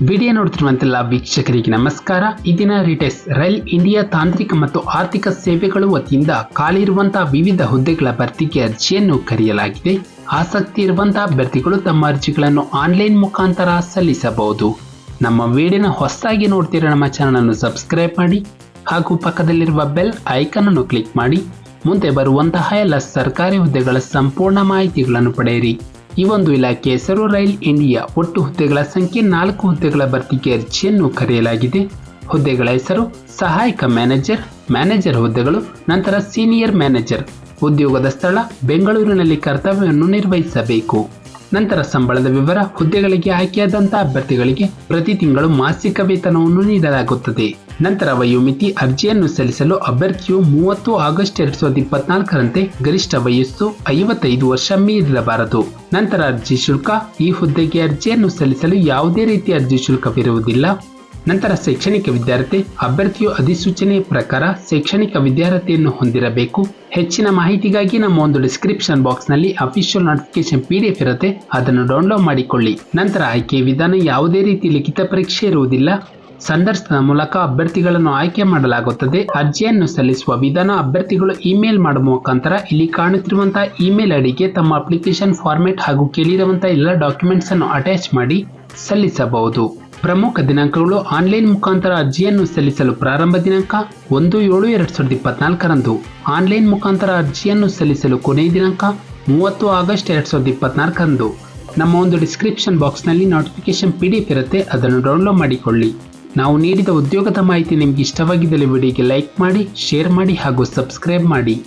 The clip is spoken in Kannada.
ವಿಡಿಯೋ ನೋಡುತ್ತಿರುವಂತೆಲ್ಲ ವೀಕ್ಷಕರಿಗೆ ನಮಸ್ಕಾರ. ಈ ದಿನ ರಿಟೆಸ್ ರೈಲ್ ಇಂಡಿಯಾ ತಾಂತ್ರಿಕ ಮತ್ತು ಆರ್ಥಿಕ ಸೇವೆಗಳು ವತಿಯಿಂದ ಖಾಲಿ ಇರುವಂತಹ ವಿವಿಧ ಹುದ್ದೆಗಳ ಭರ್ತಿಗೆ ಅರ್ಜಿಯನ್ನು ಕರೆಯಲಾಗಿದೆ. ಆಸಕ್ತಿ ಇರುವಂತಹ ಅಭ್ಯರ್ಥಿಗಳು ತಮ್ಮ ಅರ್ಜಿಗಳನ್ನು ಆನ್ಲೈನ್ ಮುಖಾಂತರ ಸಲ್ಲಿಸಬಹುದು. ನಮ್ಮ ವಿಡಿಯೋನ ಹೊಸದಾಗಿ ನೋಡ್ತಿರೋ ನಮ್ಮ ಚಾನಲ್ ಅನ್ನು ಸಬ್ಸ್ಕ್ರೈಬ್ ಮಾಡಿ ಹಾಗೂ ಪಕ್ಕದಲ್ಲಿರುವ ಬೆಲ್ ಐಕಾನ್ ಅನ್ನು ಕ್ಲಿಕ್ ಮಾಡಿ ಮುಂದೆ ಬರುವಂತಹ ಎಲ್ಲ ಸರ್ಕಾರಿ ಹುದ್ದೆಗಳ ಸಂಪೂರ್ಣ ಮಾಹಿತಿಗಳನ್ನು ಪಡೆಯಿರಿ. ಈ ಒಂದು ಇಲಾಖೆ ಹೆಸರು ರೈಲ್ ಇಂಡಿಯಾ. ಒಟ್ಟು ಹುದ್ದೆಗಳ ಸಂಖ್ಯೆ 4 ಹುದ್ದೆಗಳ ಭರ್ತಿಗೆ ಅರ್ಜಿಯನ್ನು ಕರೆಯಲಾಗಿದೆ. ಹುದ್ದೆಗಳ ಹೆಸರು ಸಹಾಯಕ ಮ್ಯಾನೇಜರ್, ಮ್ಯಾನೇಜರ್ ಹುದ್ದೆಗಳು, ನಂತರ ಸೀನಿಯರ್ ಮ್ಯಾನೇಜರ್. ಉದ್ಯೋಗದ ಸ್ಥಳ ಬೆಂಗಳೂರಿನಲ್ಲಿ ಕರ್ತವ್ಯವನ್ನು ನಿರ್ವಹಿಸಬೇಕು. ನಂತರ ಸಂಬಳದ ವಿವರ. ಹುದ್ದೆಗಳಿಗೆ ಆಯ್ಕೆಯಾದಂತಹ ಅಭ್ಯರ್ಥಿಗಳಿಗೆ ಪ್ರತಿ ತಿಂಗಳು ಮಾಸಿಕ ವೇತನವನ್ನು ನೀಡಲಾಗುತ್ತದೆ. ನಂತರ ವಯೋಮಿತಿ. ಅರ್ಜಿಯನ್ನು ಸಲ್ಲಿಸಲು ಅಭ್ಯರ್ಥಿಯು 30 ಆಗಸ್ಟ್ 2024ರಂತೆ ಗರಿಷ್ಠ ವಯಸ್ಸು 55 ವರ್ಷ ಮೀರಿರಬಾರದು. ನಂತರ ಅರ್ಜಿ ಶುಲ್ಕ. ಈ ಹುದ್ದೆಗೆ ಅರ್ಜಿಯನ್ನು ಸಲ್ಲಿಸಲು ಯಾವುದೇ ರೀತಿಯ ಅರ್ಜಿ ಶುಲ್ಕವಿರುವುದಿಲ್ಲ. ನಂತರ ಶೈಕ್ಷಣಿಕ ವಿದ್ಯಾರ್ಥಿ. ಅಭ್ಯರ್ಥಿಯು ಅಧಿಸೂಚನೆಯ ಪ್ರಕಾರ ಶೈಕ್ಷಣಿಕ ವಿದ್ಯಾರ್ಥಿಯನ್ನು ಹೊಂದಿರಬೇಕು. ಹೆಚ್ಚಿನ ಮಾಹಿತಿಗಾಗಿ ನಮ್ಮ ಒಂದು ಡಿಸ್ಕ್ರಿಪ್ಷನ್ ಬಾಕ್ಸ್ ನಲ್ಲಿ ಅಫಿಷಿಯಲ್ ನೋಟಿಫಿಕೇಶನ್ PDF ಇರುತ್ತೆ, ಅದನ್ನು ಡೌನ್ಲೋಡ್ ಮಾಡಿಕೊಳ್ಳಿ. ನಂತರ ಆಯ್ಕೆ ವಿಧಾನ. ಯಾವುದೇ ರೀತಿ ಲಿಖಿತ ಪರೀಕ್ಷೆ ಇರುವುದಿಲ್ಲ. ಸಂದರ್ಶನದ ಮೂಲಕ ಅಭ್ಯರ್ಥಿಗಳನ್ನು ಆಯ್ಕೆ ಮಾಡಲಾಗುತ್ತದೆ. ಅರ್ಜಿಯನ್ನು ಸಲ್ಲಿಸುವ ವಿಧಾನ. ಅಭ್ಯರ್ಥಿಗಳು ಇಮೇಲ್ ಮಾಡುವ ಮುಖಾಂತರ ಇಲ್ಲಿ ಕಾಣುತ್ತಿರುವಂತಹ ಇಮೇಲ್ ಐಡಿಗೆ ತಮ್ಮ ಅಪ್ಲಿಕೇಶನ್ ಫಾರ್ಮೆಟ್ ಹಾಗೂ ಕೇಳಿರುವಂತಹ ಎಲ್ಲ ಡಾಕ್ಯುಮೆಂಟ್ಸ್ ಅನ್ನು ಅಟ್ಯಾಚ್ ಮಾಡಿ ಸಲ್ಲಿಸಬಹುದು. ಪ್ರಮುಖ ದಿನಾಂಕಗಳು. ಆನ್ಲೈನ್ ಮುಖಾಂತರ ಅರ್ಜಿಯನ್ನು ಸಲ್ಲಿಸಲು ಪ್ರಾರಂಭ ದಿನಾಂಕ 1/7/2024ರಂದು. ಆನ್ಲೈನ್ ಮುಖಾಂತರ ಅರ್ಜಿಯನ್ನು ಸಲ್ಲಿಸಲು ಕೊನೆಯ ದಿನಾಂಕ 30 ಆಗಸ್ಟ್ 2024ರಂದು. ನಮ್ಮ ಒಂದು ಡಿಸ್ಕ್ರಿಪ್ಷನ್ ಬಾಕ್ಸ್ನಲ್ಲಿ ನೋಟಿಫಿಕೇಶನ್ PDF ಇರುತ್ತೆ, ಅದನ್ನು ಡೌನ್ಲೋಡ್ ಮಾಡಿಕೊಳ್ಳಿ. ನಾವು ನೀಡಿದ ಉದ್ಯೋಗದ ಮಾಹಿತಿ ನಿಮಗೆ ಇಷ್ಟವಾಗಿದ್ದಲ್ಲಿ ವಿಡಿಯೋಗೆ ಲೈಕ್ ಮಾಡಿ, ಶೇರ್ ಮಾಡಿ ಹಾಗೂ ಸಬ್ಸ್ಕ್ರೈಬ್ ಮಾಡಿ.